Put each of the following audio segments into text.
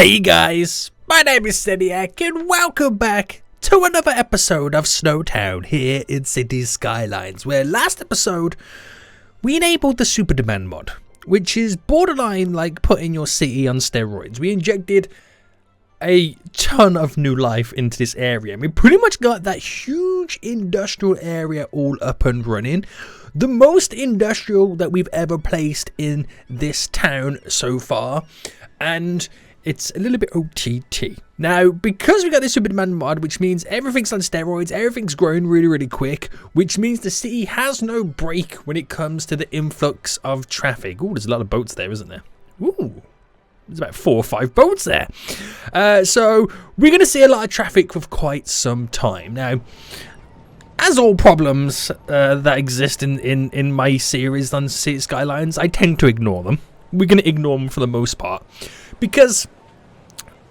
Hey guys, my name is Seniac and welcome back to another episode of SnowTown here in City Skylines, where last episode we enabled the Super Demand mod, which is borderline like putting your city on steroids. We injected a ton of new life into this area and we pretty much got that huge industrial area all up and running. The most industrial that we've ever placed in this town so far, and it's a little bit OTT. Now, because we got this Super Demand mod, which means everything's on steroids, everything's growing really quick, which means the city has no break when it comes to the influx of traffic. Ooh, there's a lot of boats there, isn't there? Ooh, there's about 4 or 5 boats there. So we're going to see a lot of traffic for quite some time. Now, as all problems that exist in my series on City Skylines, I tend to ignore them. We're going to ignore them for the most part, because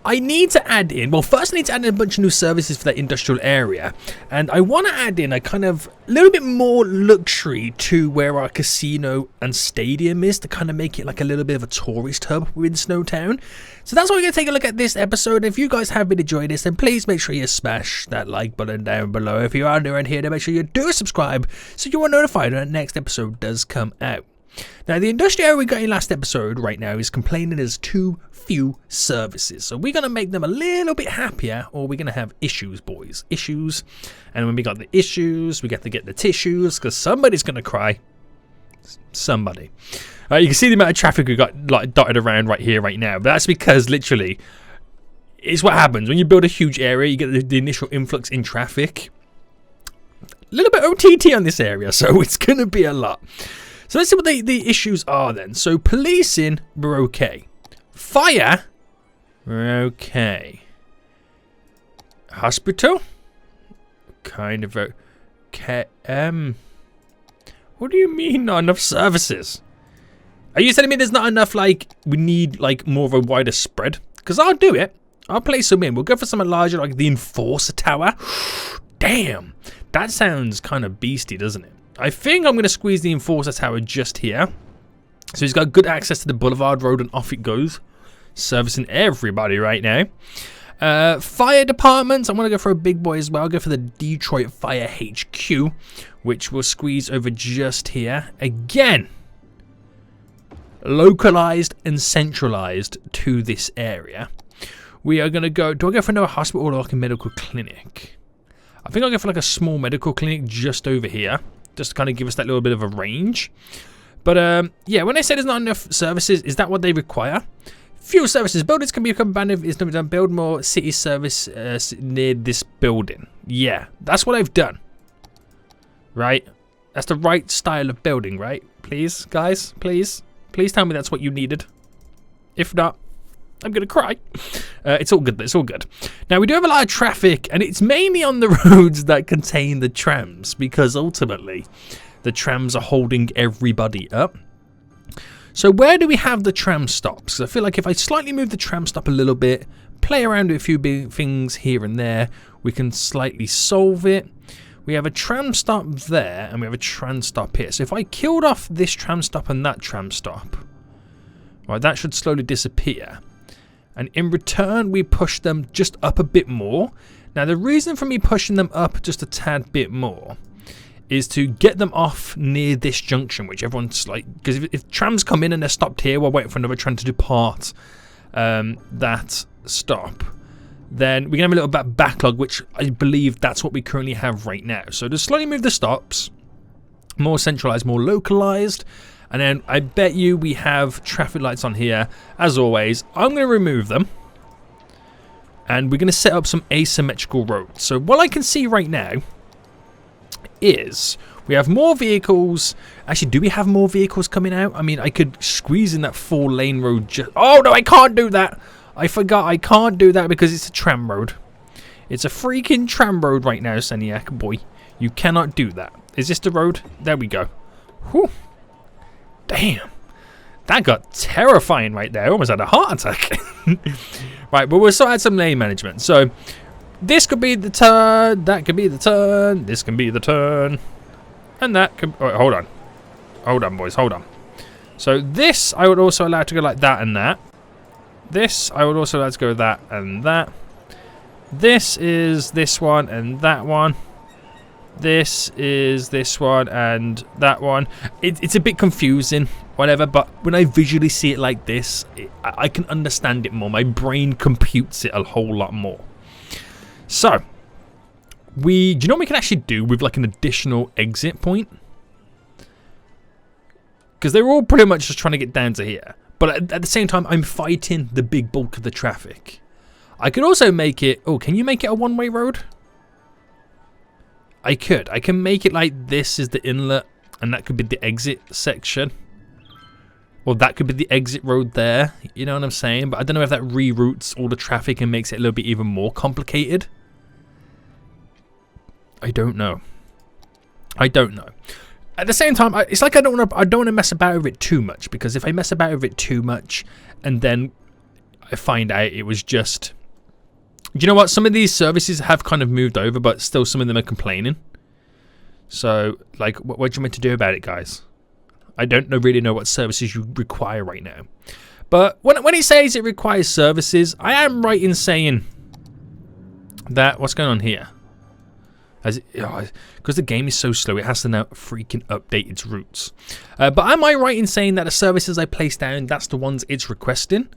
I need to add in, well, first I need to add in a bunch of new services for that industrial area, and I want to add in a kind of little bit more luxury to where our casino and stadium is, to kind of make it like a little bit of a tourist hub within SnowTown. So that's why we're going to take a look at this episode. If you guys have been enjoying this, then please make sure you smash that like button down below. If you are new around here, then make sure you do subscribe so you are notified when the next episode does come out. Now, the industrial area we got in last episode right now is complaining there's too few services. So we're going to make them a little bit happier, or we're going to have issues, boys. Issues. And when we got the issues, we get to get the tissues, because somebody's going to cry. Somebody. You can see the amount of traffic we got like dotted around right here, right now. But that's because, literally, it's what happens. When you build a huge area, you get the initial influx in traffic. A little bit OTT on this area, so it's going to be a lot. So let's see what the issues are then. So policing, we're okay. Fire, we're okay. Hospital, kind of okay. What do you mean not enough services? Are you telling me there's not enough, like, we need like more of a wider spread? Because I'll do it. I'll place some in. We'll go for something larger, like the Enforcer Tower. Damn, that sounds kind of beastie, doesn't it? I think I'm going to squeeze the Enforcer Tower just here. So he's got good access to the Boulevard Road and off it goes. Servicing everybody right now. Fire departments, I'm going to go for a big boy as well. I'll go for the Detroit Fire HQ, which we'll squeeze over just here. Again, localized and centralized to this area. We are going to go, do I go for another hospital or like a medical clinic? I think I'll go for like a small medical clinic just over here, just to kind of give us that little bit of a range. But yeah, when they say there's not enough services, is that what they require? Few services. Buildings can be abandoned. It's never done. Build more city service near this building. Yeah, that's what I've done. Right? That's the right style of building, right? Please, guys, please. Please tell me that's what you needed. If not, I'm going to cry. It's all good. It's all good. Now, we do have a lot of traffic, and it's mainly on the roads that contain the trams, because ultimately, the trams are holding everybody up. So where do we have the tram stops? I feel like if I slightly move the tram stop a little bit, play around with a few big things here and there, we can slightly solve it. We have a tram stop there, and we have a tram stop here. So if I killed off this tram stop and that tram stop, right, that should slowly disappear. And in return, we push them just up a bit more. Now, the reason for me pushing them up just a tad bit more is to get them off near this junction, which everyone's like, because if trams come in and they're stopped here while waiting for another tram to depart that stop, then we can have a little bit backlog, which I believe that's what we currently have right now. So just slowly move the stops, more centralized, more localized. And then I bet you we have traffic lights on here. As always, I'm going to remove them. And we're going to set up some asymmetrical roads. So what I can see right now is we have more vehicles. Actually, do we have more vehicles coming out? I mean, I could squeeze in that 4-lane road. Oh, no, I can't do that. I forgot I can't do that because it's a tram road. It's a freaking tram road right now, Seniac boy. You cannot do that. Is this the road? There we go. Whew. Damn, that got terrifying right there. I almost had a heart attack. Right, but we'll sort out some lane management. So this could be the turn, that could be the turn, this can be the turn, and that can. Oh, hold on, boys, hold on. So this I would also allow to go like that and that. This, I would also like to go that and that. This is this one and that one. This is this one and that one. It's a bit confusing, whatever, but when I visually see it like this, I can understand it more. My brain computes it a whole lot more. So, do you know what we can actually do with like an additional exit point? Because they're all pretty much just trying to get down to here. But at the same time, I'm fighting the big bulk of the traffic. I could also make it... Oh, can you make it a one-way road? I could. I can make it like this is the inlet, and that could be the exit section. Or that could be the exit road there. You know what I'm saying? But I don't know if that reroutes all the traffic and makes it a little bit even more complicated. I don't know. I don't know. At the same time, it's like I don't want to mess about with it too much, because if I mess about with it too much and then I find out it was just... Do you know what? Some of these services have kind of moved over, but still some of them are complaining. So, like, what do you meant to do about it, guys? I don't really know what services you require right now. But when it says it requires services, I am right in saying that... What's going on here? Because the game is so slow, it has to now freaking update its routes. But am I right in saying that the services I place down, that's the ones it's requesting?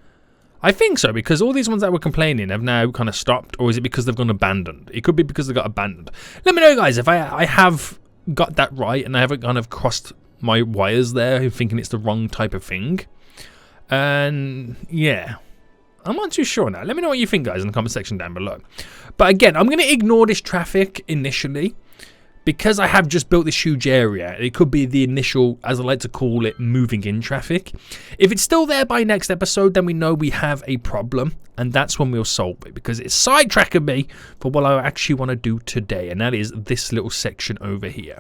I think so, because all these ones that were complaining have now kind of stopped, or is it because they've gone abandoned? It could be because they got abandoned. Let me know, guys, if I have got that right and I haven't kind of crossed my wires there thinking it's the wrong type of thing. And yeah, I'm not too sure now. Let me know what you think, guys, in the comment section down below. But again, I'm going to ignore this traffic initially because I have just built this huge area. It could be the initial, as I like to call it, moving in traffic. If it's still there by next episode, then we know we have a problem, and that's when we'll solve it, because it's sidetracking me for what I actually want to do today, and that is this little section over here.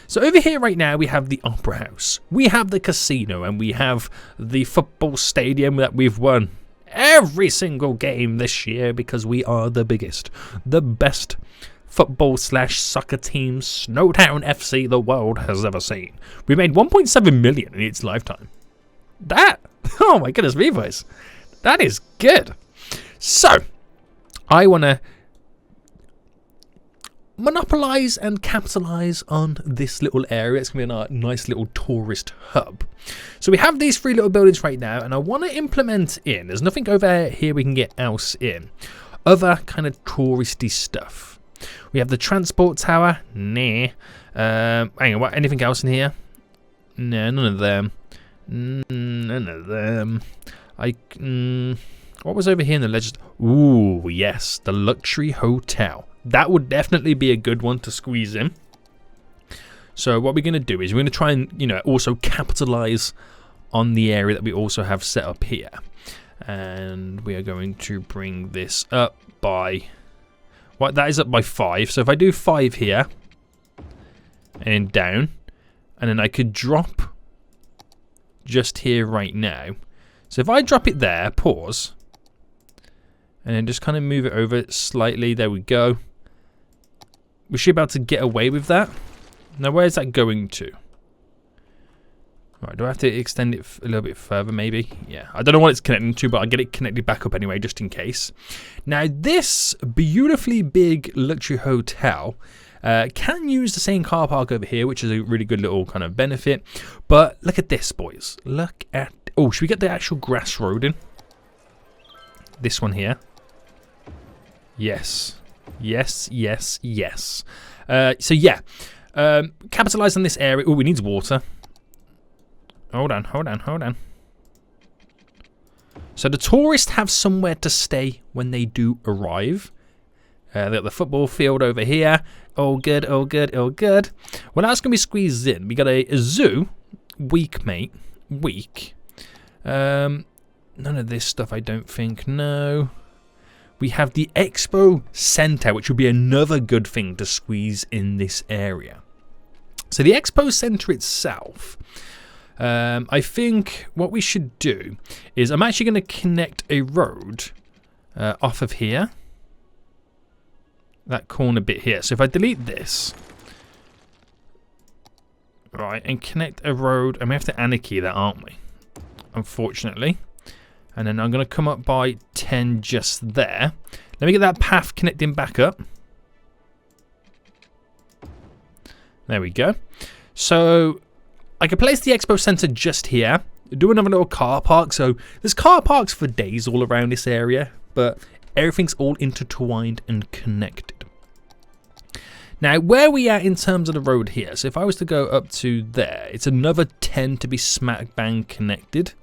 So over here right now, we have the Opera House, we have the casino, and we have the football stadium that we've won every single game this year because we are the biggest, the best football/soccer team SnowTown FC the world has ever seen. We made 1.7 million in its lifetime. That, oh my goodness me, boys, that is good. So I want to monopolize and capitalize on this little area. It's going to be a nice little tourist hub. So we have these three little buildings right now, and I want to implement in, there's nothing over here we can get else in, other kind of touristy stuff. We have the transport tower. Nah. Hang on, what? Anything else in here? No, none of them. None of them. What was over here in the legend? Ooh, yes, the luxury hotel. That would definitely be a good one to squeeze in. So what we're going to do is we're going to try and, you know, also capitalize on the area that we also have set up here. And we are going to bring this up by... Well, that is up by 5. So if I do 5 here and down, and then I could drop just here right now. So if I drop it there, pause, and then just kind of move it over slightly, there we go. We should be able to get away with that. Now, where is that going to? Right, do I have to extend it a little bit further, maybe? Yeah, I don't know what it's connecting to, but I'll get it connected back up anyway, just in case. Now, this beautifully big luxury hotel can use the same car park over here, which is a really good little kind of benefit. But look at this, boys. Look at... Oh, should we get the actual grass road in? This one here. Yes. Yes, yes, yes. So, yeah. Capitalize on this area. Oh, we need water. Hold on, hold on, hold on. So the tourists have somewhere to stay when they do arrive. They got the football field over here. All good, all good, all good. What else can we squeeze in? We got a zoo. Weak, mate. Weak. None of this stuff, I don't think. No. We have the Expo Center, which would be another good thing to squeeze in this area. So the Expo Center itself... I think what we should do is I'm actually going to connect a road off of here. That corner bit here. So if I delete this, right, and connect a road, and we have to anarchy that, aren't we? Unfortunately. And then I'm going to come up by 10 just there. Let me get that path connecting back up. There we go. So I can place the expo center just here. Do another little car park. So there's car parks for days all around this area, but everything's all intertwined and connected. Now, where we at in terms of the road here? So if I was to go up to there, it's another 10 to be smack bang connected.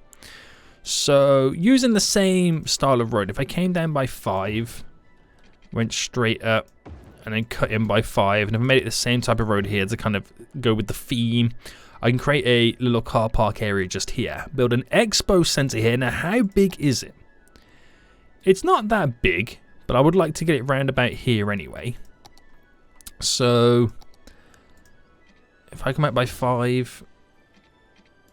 So using the same style of road, if I came down by 5, went straight up, and then cut in by 5, and if I made it the same type of road here to kind of go with the theme, I can create a little car park area just here. Build an expo center here. Now, how big is it? It's not that big, but I would like to get it round about here anyway. So if I come out by 5,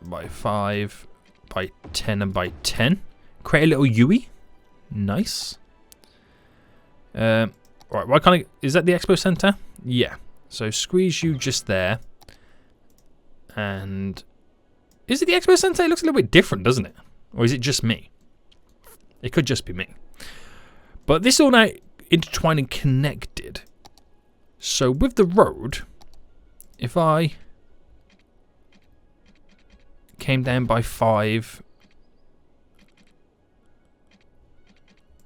by 5, by 10, and by 10, create a little UE. Nice. Right, why can't I? Is that the expo center? Yeah. So squeeze you just there. And is it the expo center? It looks a little bit different, doesn't it? Or is it just me? It could just be me. But this is all now intertwined and connected. So with the road, if I came down by 5,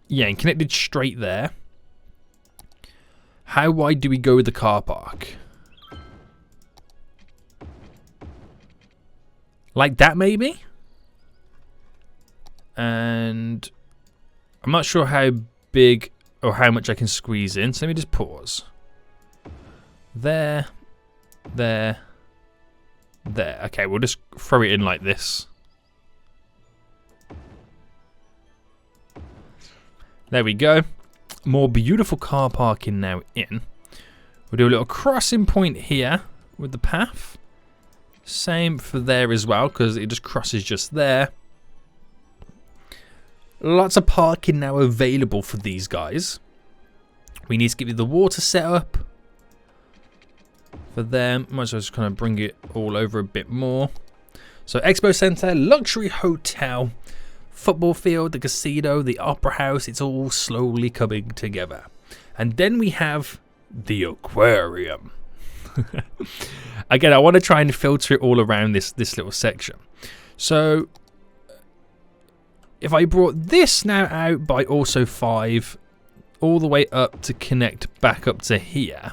yeah, and connected straight there. How wide do we go with the car park? Like that, maybe? And I'm not sure how big or how much I can squeeze in, so let me just pause. There, there, there. Okay, we'll just throw it in like this. There we go. More beautiful car parking now in. We'll do a little crossing point here with the path. Same for there as well, because it just crosses just there. Lots of parking now available for these guys. We need to get the water set up for them. Might as well just kind of bring it all over a bit more. So Expo Center, luxury hotel, football field, the casino, the opera house. It's all slowly coming together. And then we have the aquarium. Again, I want to try and filter it all around this little section. So if I brought this now out by also 5 all the way up to connect back up to here,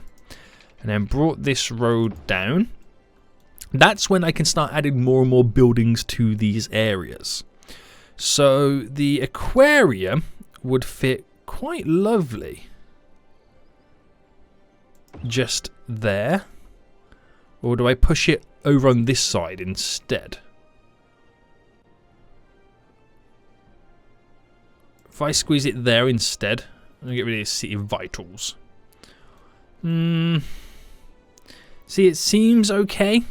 and then brought this road down, that's when I can start adding more and more buildings to these areas. So the aquarium would fit quite lovely just there. Or do I push it over on this side instead? If I squeeze it there instead, I'm going to get rid of the City Vitals. See, it seems okay.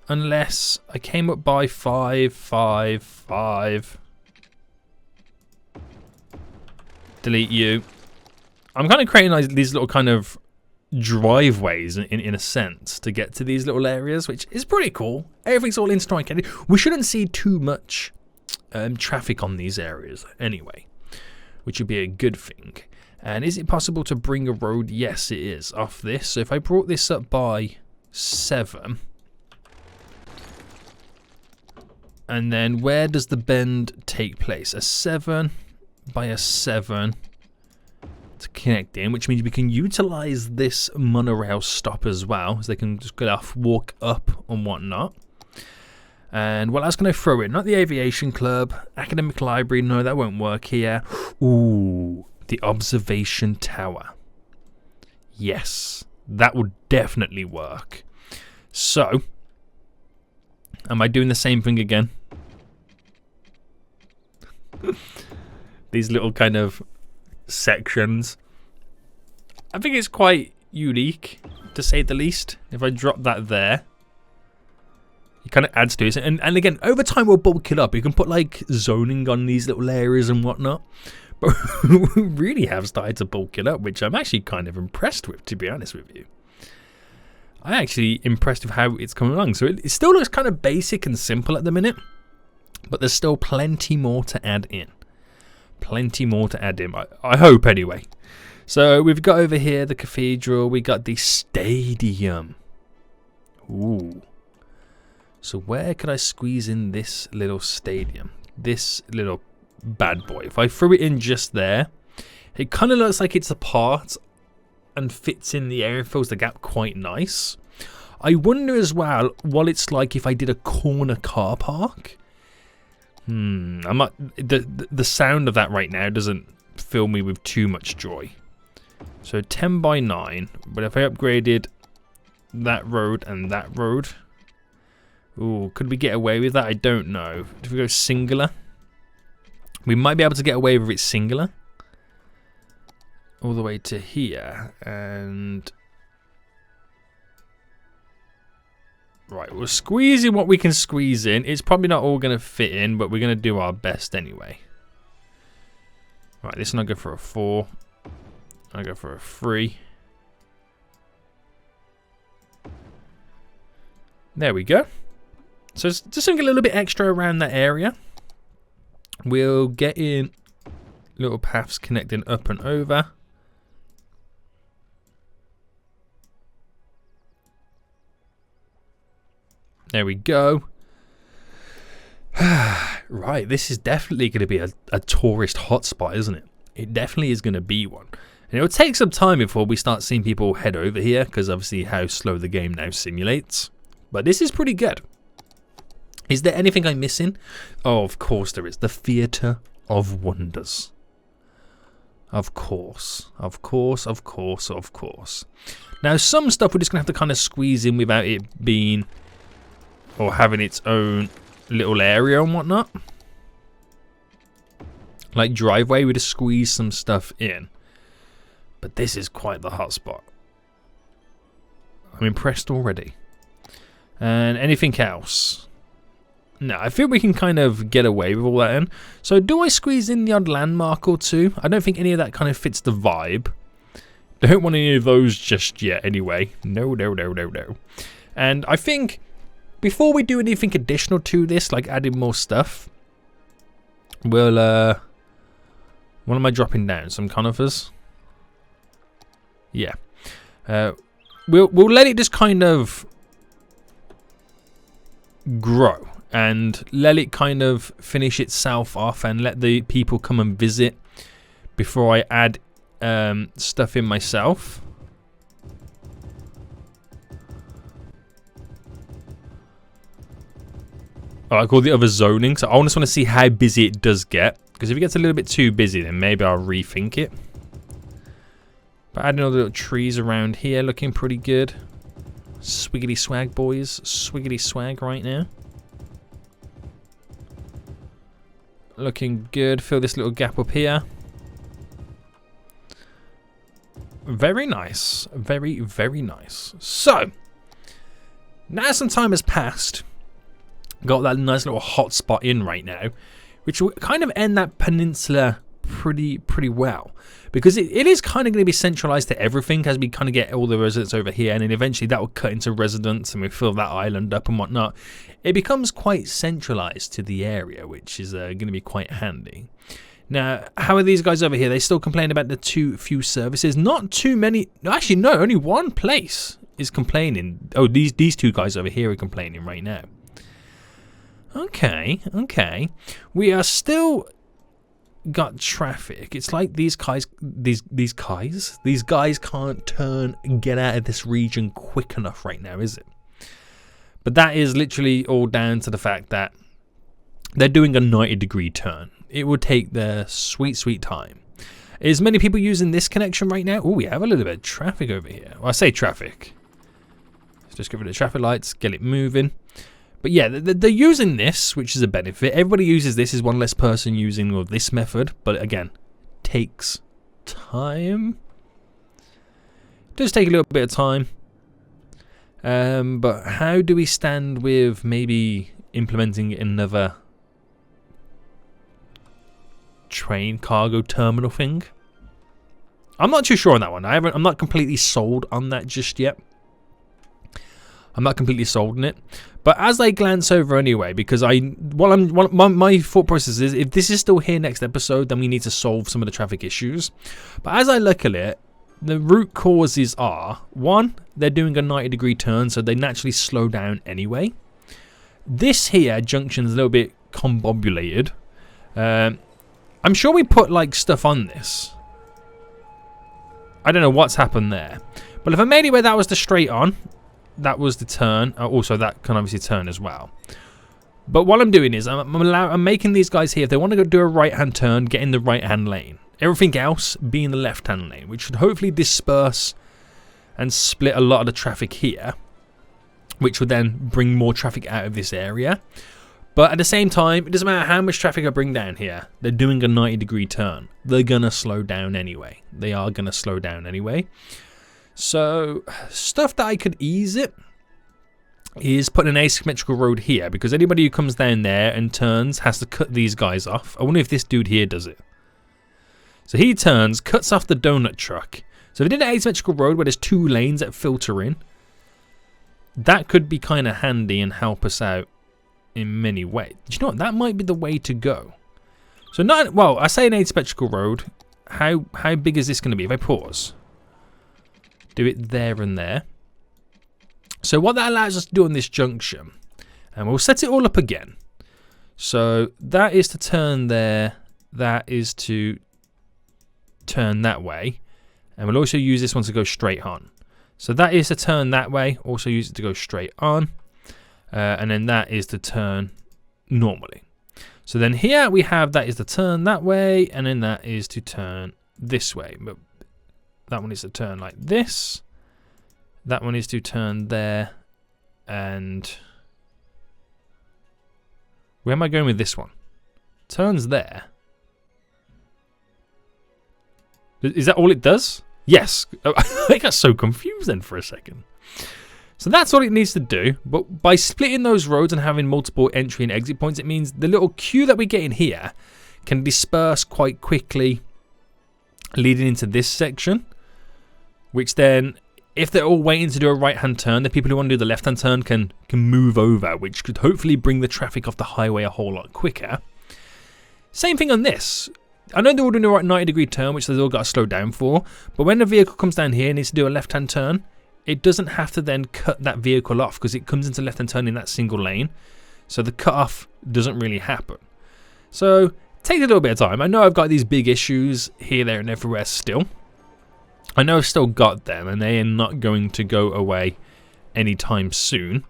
Unless I came up by 5, 5, 5. Delete you. I'm kind of creating like these little kind of driveways in a sense to get to these little areas, which is pretty cool. Everything's all intertwined. We shouldn't see too much traffic on these areas anyway, which would be a good thing. And is it possible to bring a road? Yes, it is, off this. So if I brought this up by 7, and then where does the bend take place? A 7 by a 7 to connect in, which means we can utilize this monorail stop as well, so they can just get off, walk up and whatnot. And what else can I throw in? Not the aviation club, academic library. No, that won't work here. Ooh, the observation tower. Yes, that would definitely work. So, am I doing the same thing again? These little kind of sections. I think it's quite unique, to say the least. If I drop that there, it kind of adds to it. And again, over time we'll bulk it up. You can put like zoning on these little areas and whatnot. But we really have started to bulk it up, which I'm actually kind of impressed with, to be honest with you. I'm actually impressed with how it's coming along. So it still looks kind of basic and simple at the minute. But there's still plenty more to add in. Plenty more to add in, I hope anyway. So we've got over here the cathedral, we got the stadium. Ooh. So where could I squeeze in this little stadium? This little bad boy. If I threw it in just there, it kind of looks like it's apart and fits in the area, fills the gap quite nice. I wonder as well what it's like if I did a corner car park. I'm not, the sound of that right now doesn't fill me with too much joy. So 10 by 9, but if I upgraded that road and that road, ooh, could we get away with that? I don't know. If we go singular, we might be able to get away with it singular all the way to here. And right, we'll squeeze in what we can squeeze in. It's probably not all going to fit in, but we're going to do our best anyway. Right, this one I'll go for a 4. I'll go for a 3. There we go. So just something a little bit extra around that area. We'll get in little paths connecting up and over. There we go. Right, this is definitely going to be a tourist hotspot, isn't it? It definitely is going to be one. And it will take some time before we start seeing people head over here, because obviously how slow the game now simulates. But this is pretty good. Is there anything I'm missing? Oh, of course there is. The Theatre of Wonders. Of course. Of course, of course, of course. Now, some stuff we're just going to have to kind of squeeze in without it being, or having its own little area and whatnot. Like driveway, we just squeeze some stuff in. But this is quite the hotspot. I'm impressed already. And anything else? No, I think we can kind of get away with all that in. So do I squeeze in the odd landmark or two? I don't think any of that kind of fits the vibe. Don't want any of those just yet anyway. No, no, no, no, no. And I think before we do anything additional to this, like adding more stuff, we'll, what am I dropping down? Some conifers? Yeah. We'll let it just kind of grow and let it kind of finish itself off and let the people come and visit before I add stuff in myself. I like all the other zoning, so I just want to see how busy it does get, because if it gets a little bit too busy, then maybe I'll rethink it. But adding all the little trees around here, looking pretty good. Swiggity swag, boys. Swiggity swag right now. Looking good. Fill this little gap up here. Very nice. Very, very nice. So, now some time has passed. Got that nice little hot spot in right now, which will kind of end that peninsula pretty well, because it is kind of going to be centralized to everything as we kind of get all the residents over here, and then eventually that will cut into residents and we fill that island up and whatnot. It becomes quite centralized to the area, which is going to be quite handy. Now, how are these guys over here? They still complain about the too few services. Not too many. Actually, no, only one place is complaining. Oh, these two guys over here are complaining right now. Okay, okay. We are still got traffic. It's like these guys can't turn and get out of this region quick enough right now, is it? But that is literally all down to the fact that they're doing a 90-degree turn. It would take their sweet time. Is many people using this connection right now? Oh, we have a little bit of traffic over here. Well, I say traffic. Let's just get rid of the traffic lights, get it moving. But yeah, they're using this, which is a benefit. Everybody uses this. Is one less person using this method. But again, takes time. It does take a little bit of time. But how do we stand with maybe implementing another train cargo terminal thing? I'm not too sure on that one. I'm not completely sold on that just yet. I'm not completely sold on it. But as I glance over anyway, because my thought process is, if this is still here next episode, then we need to solve some of the traffic issues. But as I look at it, the root causes are, one, they're doing a 90-degree turn, so they naturally slow down anyway. This here junction is a little bit combobulated. I'm sure we put like stuff on this. I don't know what's happened there. But if I made it where that was the straight on, that was the turn. Also, that can obviously turn as well. But what I'm doing is I'm making these guys here, if they want to go do a right-hand turn, get in the right-hand lane. Everything else be in the left-hand lane, which should hopefully disperse and split a lot of the traffic here, which would then bring more traffic out of this area. But at the same time, it doesn't matter how much traffic I bring down here. They're doing a 90-degree turn. They're going to slow down anyway. They are going to slow down anyway. So, stuff that I could ease it is putting an asymmetrical road here, because anybody who comes down there and turns has to cut these guys off. I wonder if this dude here does it. So he turns, cuts off the donut truck. So if we did an asymmetrical road where there's 2 lanes that filter in, that could be kind of handy and help us out in many ways. Do you know what? That might be the way to go. So well, I say an asymmetrical road. How big is this going to be? If I pause, do it there and there. So what that allows us to do on this junction, and we'll set it all up again. So that is to turn there. That is to turn that way, and we'll also use this one to go straight on. So that is to turn that way. Also use it to go straight on. And then that is to turn normally. So then here we have that is to turn that way, and then that is to turn this way. But that one is to turn like this. That one is to turn there. And where am I going with this one? Turns there. Is that all it does? Yes. I got so confused then for a second. So that's what it needs to do, but by splitting those roads and having multiple entry and exit points, it means the little queue that we get in here can disperse quite quickly leading into this section, which then, if they're all waiting to do a right-hand turn, the people who want to do the left-hand turn can move over, which could hopefully bring the traffic off the highway a whole lot quicker. Same thing on this. I know they're all doing a 90-degree turn, which they've all got to slow down for, but when the vehicle comes down here and needs to do a left-hand turn, it doesn't have to then cut that vehicle off because it comes into left-hand turn in that single lane. So the cut-off doesn't really happen. So it takes a little bit of time. I know I've got these big issues here, there, and everywhere still. I know I've still got them, and they are not going to go away anytime soon.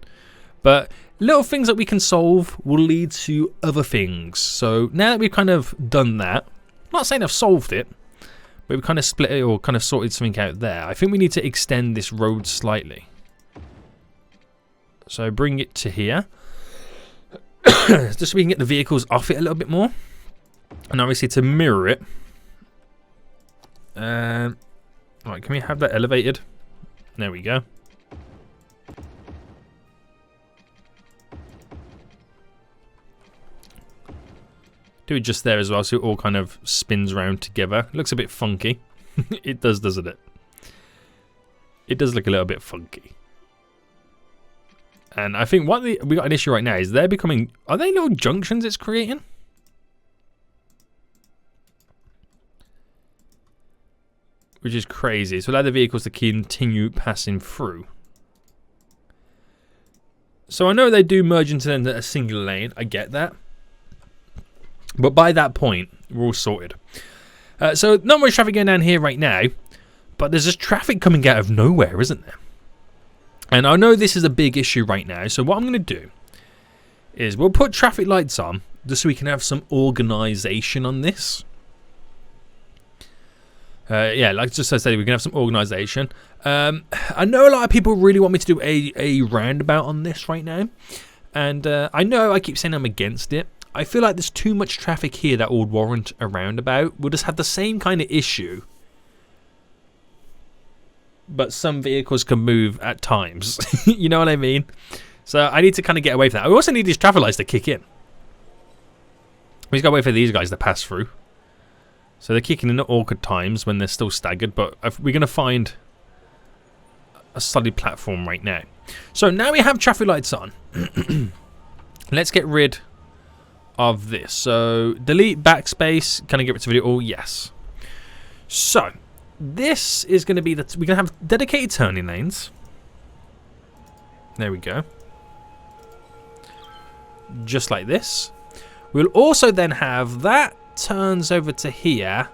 But little things that we can solve will lead to other things. So now that we've kind of done that, I'm not saying I've solved it, but we kind of split it or kind of sorted something out there. I think we need to extend this road slightly. So bring it to here. Just so we can get the vehicles off it a little bit more. And obviously to mirror it. Right, can we have that elevated? There we go. Do it just there as well, so it all kind of spins around together. Looks a bit funky. It does, doesn't it? It does look a little bit funky. And I think we got an issue right now is they're becoming... Are they little junctions it's creating? Which is crazy. So allow the vehicles to continue passing through. So I know they do merge into a single lane. I get that. But by that point, we're all sorted. So not much traffic going down here right now, but there's just traffic coming out of nowhere, isn't there? And I know this is a big issue right now, so what I'm going to do is we'll put traffic lights on just so we can have some organisation on this. Yeah, like just as I said, we can have some organisation. I know a lot of people really want me to do a roundabout on this right now, and I know I keep saying I'm against it. I feel like there's too much traffic here that would warrant a roundabout. We'll just have the same kind of issue, but some vehicles can move at times. You know what I mean? So I need to kind of get away from that. I also need these traffic lights to kick in. We just got to wait for these guys to pass through. So they're kicking in at awkward times when they're still staggered, but we're going to find a solid platform right now. So now we have traffic lights on. Let's get rid of this. So delete backspace. Can I get rid of video? Oh, yes. So this is going to be we're going to have dedicated turning lanes. There we go. Just like this. We'll also then have that turns over to here,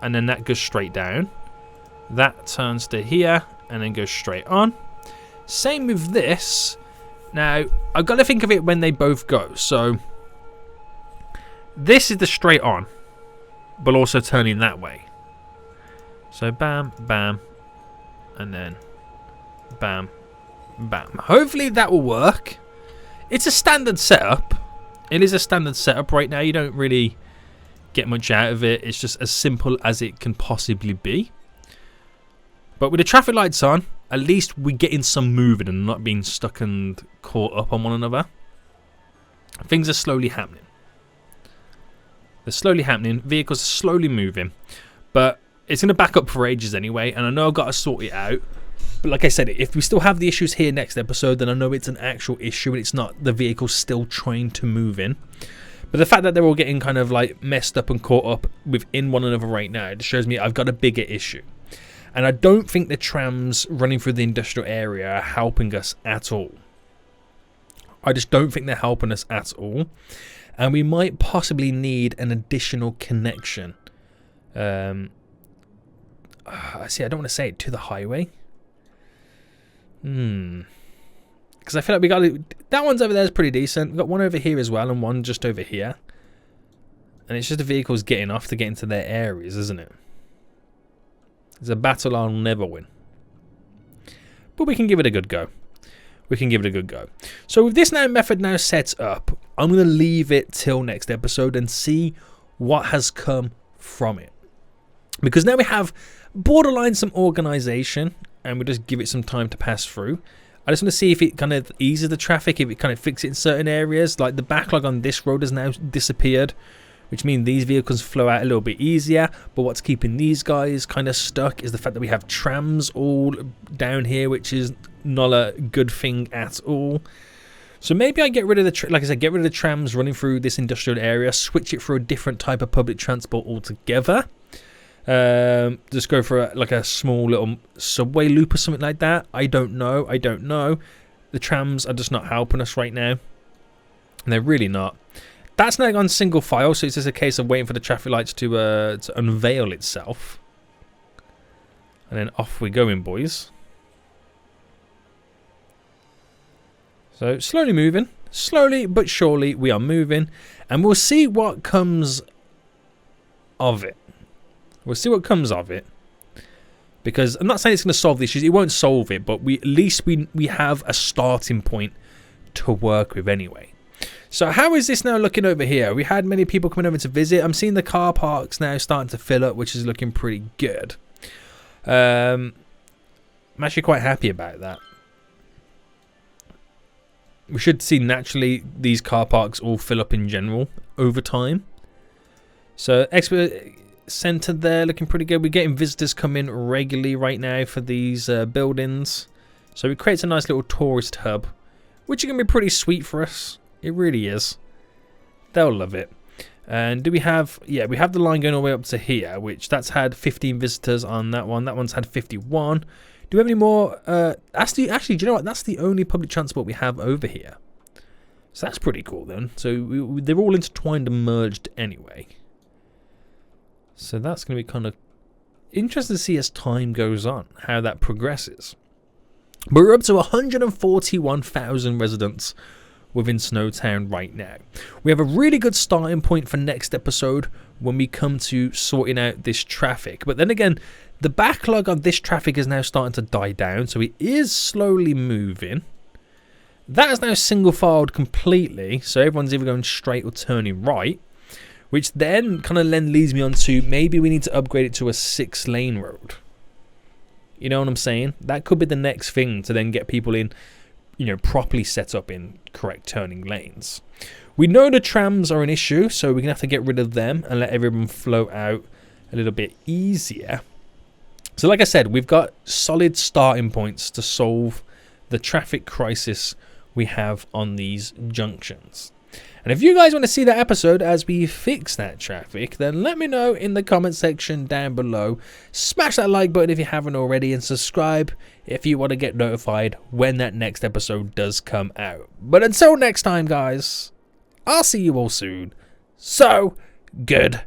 and then that goes straight down. That turns to here and then goes straight on. Same with this. Now I've got to think of it when they both go. So this is the straight on, but also turning that way. So bam, bam, and then bam, bam. Hopefully that will work. It's a standard setup. It is a standard setup right now. You don't really get much out of it. It's just as simple as it can possibly be. But with the traffic lights on, at least we're getting some moving and not being stuck and caught up on one another. Things are slowly happening. They're slowly happening. Vehicles are slowly moving. But it's going to back up for ages anyway. And I know I've got to sort it out. But like I said, if we still have the issues here next episode, then I know it's an actual issue and it's not the vehicle still trying to move in. But the fact that they're all getting kind of like messed up and caught up within one another right now, it shows me I've got a bigger issue. And I don't think the trams running through the industrial area are helping us at all. I just don't think they're helping us at all. And we might possibly need an additional connection. I don't want to say it to the highway. Because I feel like we got that one's over there is pretty decent. We've got one over here as well, and one just over here. And it's just the vehicles getting off to get into their areas, isn't it? It's a battle I'll never win. But we can give it a good go. We can give it a good go. So with this method now set up, I'm going to leave it till next episode and see what has come from it. Because now we have borderline some organization, and we'll just give it some time to pass through. I just want to see if it kind of eases the traffic, if it kind of fixes it in certain areas. Like the backlog on this road has now disappeared, which means these vehicles flow out a little bit easier. But what's keeping these guys kind of stuck is the fact that we have trams all down here, which is not a good thing at all. So maybe I get rid of the, like I said, get rid of the trams running through this industrial area, switch it for a different type of public transport altogether. Just go for like a small little subway loop or something like that. I don't know. The trams are just not helping us right now. And they're really not. That's now gone single file, so it's just a case of waiting for the traffic lights to unveil itself. And then off we going, boys. So slowly moving. Slowly but surely we are moving. And we'll see what comes of it. We'll see what comes of it. Because I'm not saying it's going to solve the issues. It won't solve it. But at least we have a starting point to work with anyway. So how is this now looking over here? We had many people coming over to visit. I'm seeing the car parks now starting to fill up, which is looking pretty good. I'm actually quite happy about that. We should see naturally these car parks all fill up in general over time. So expert centre there looking pretty good. We're getting visitors come in regularly right now for these buildings. So it creates a nice little tourist hub, which is going to be pretty sweet for us. It really is. They'll love it. And do we have... Yeah, we have the line going all the way up to here, which that's had 15 visitors on that one. That one's had 51. Do we have any more? Actually, do you know what? That's the only public transport we have over here. So that's pretty cool then. So they're all intertwined and merged anyway. So that's going to be kind of interesting to see as time goes on, how that progresses. But we're up to 141,000 residents within SnowTown right now. We have a really good starting point for next episode when we come to sorting out this traffic. But then again, the backlog on this traffic is now starting to die down, so it is slowly moving. That is now single filed completely, so everyone's either going straight or turning right, which then kind of leads me on to maybe we need to upgrade it to a 6-lane road. You know what I'm saying? That could be the next thing to then get people in, you know, properly set up in correct turning lanes. We know the trams are an issue, so we're going to have to get rid of them and let everyone flow out a little bit easier. So like I said, we've got solid starting points to solve the traffic crisis we have on these junctions. And if you guys want to see that episode as we fix that traffic, then let me know in the comment section down below. Smash that like button if you haven't already, and subscribe if you want to get notified when that next episode does come out. But until next time, guys, I'll see you all soon. So, goodbye.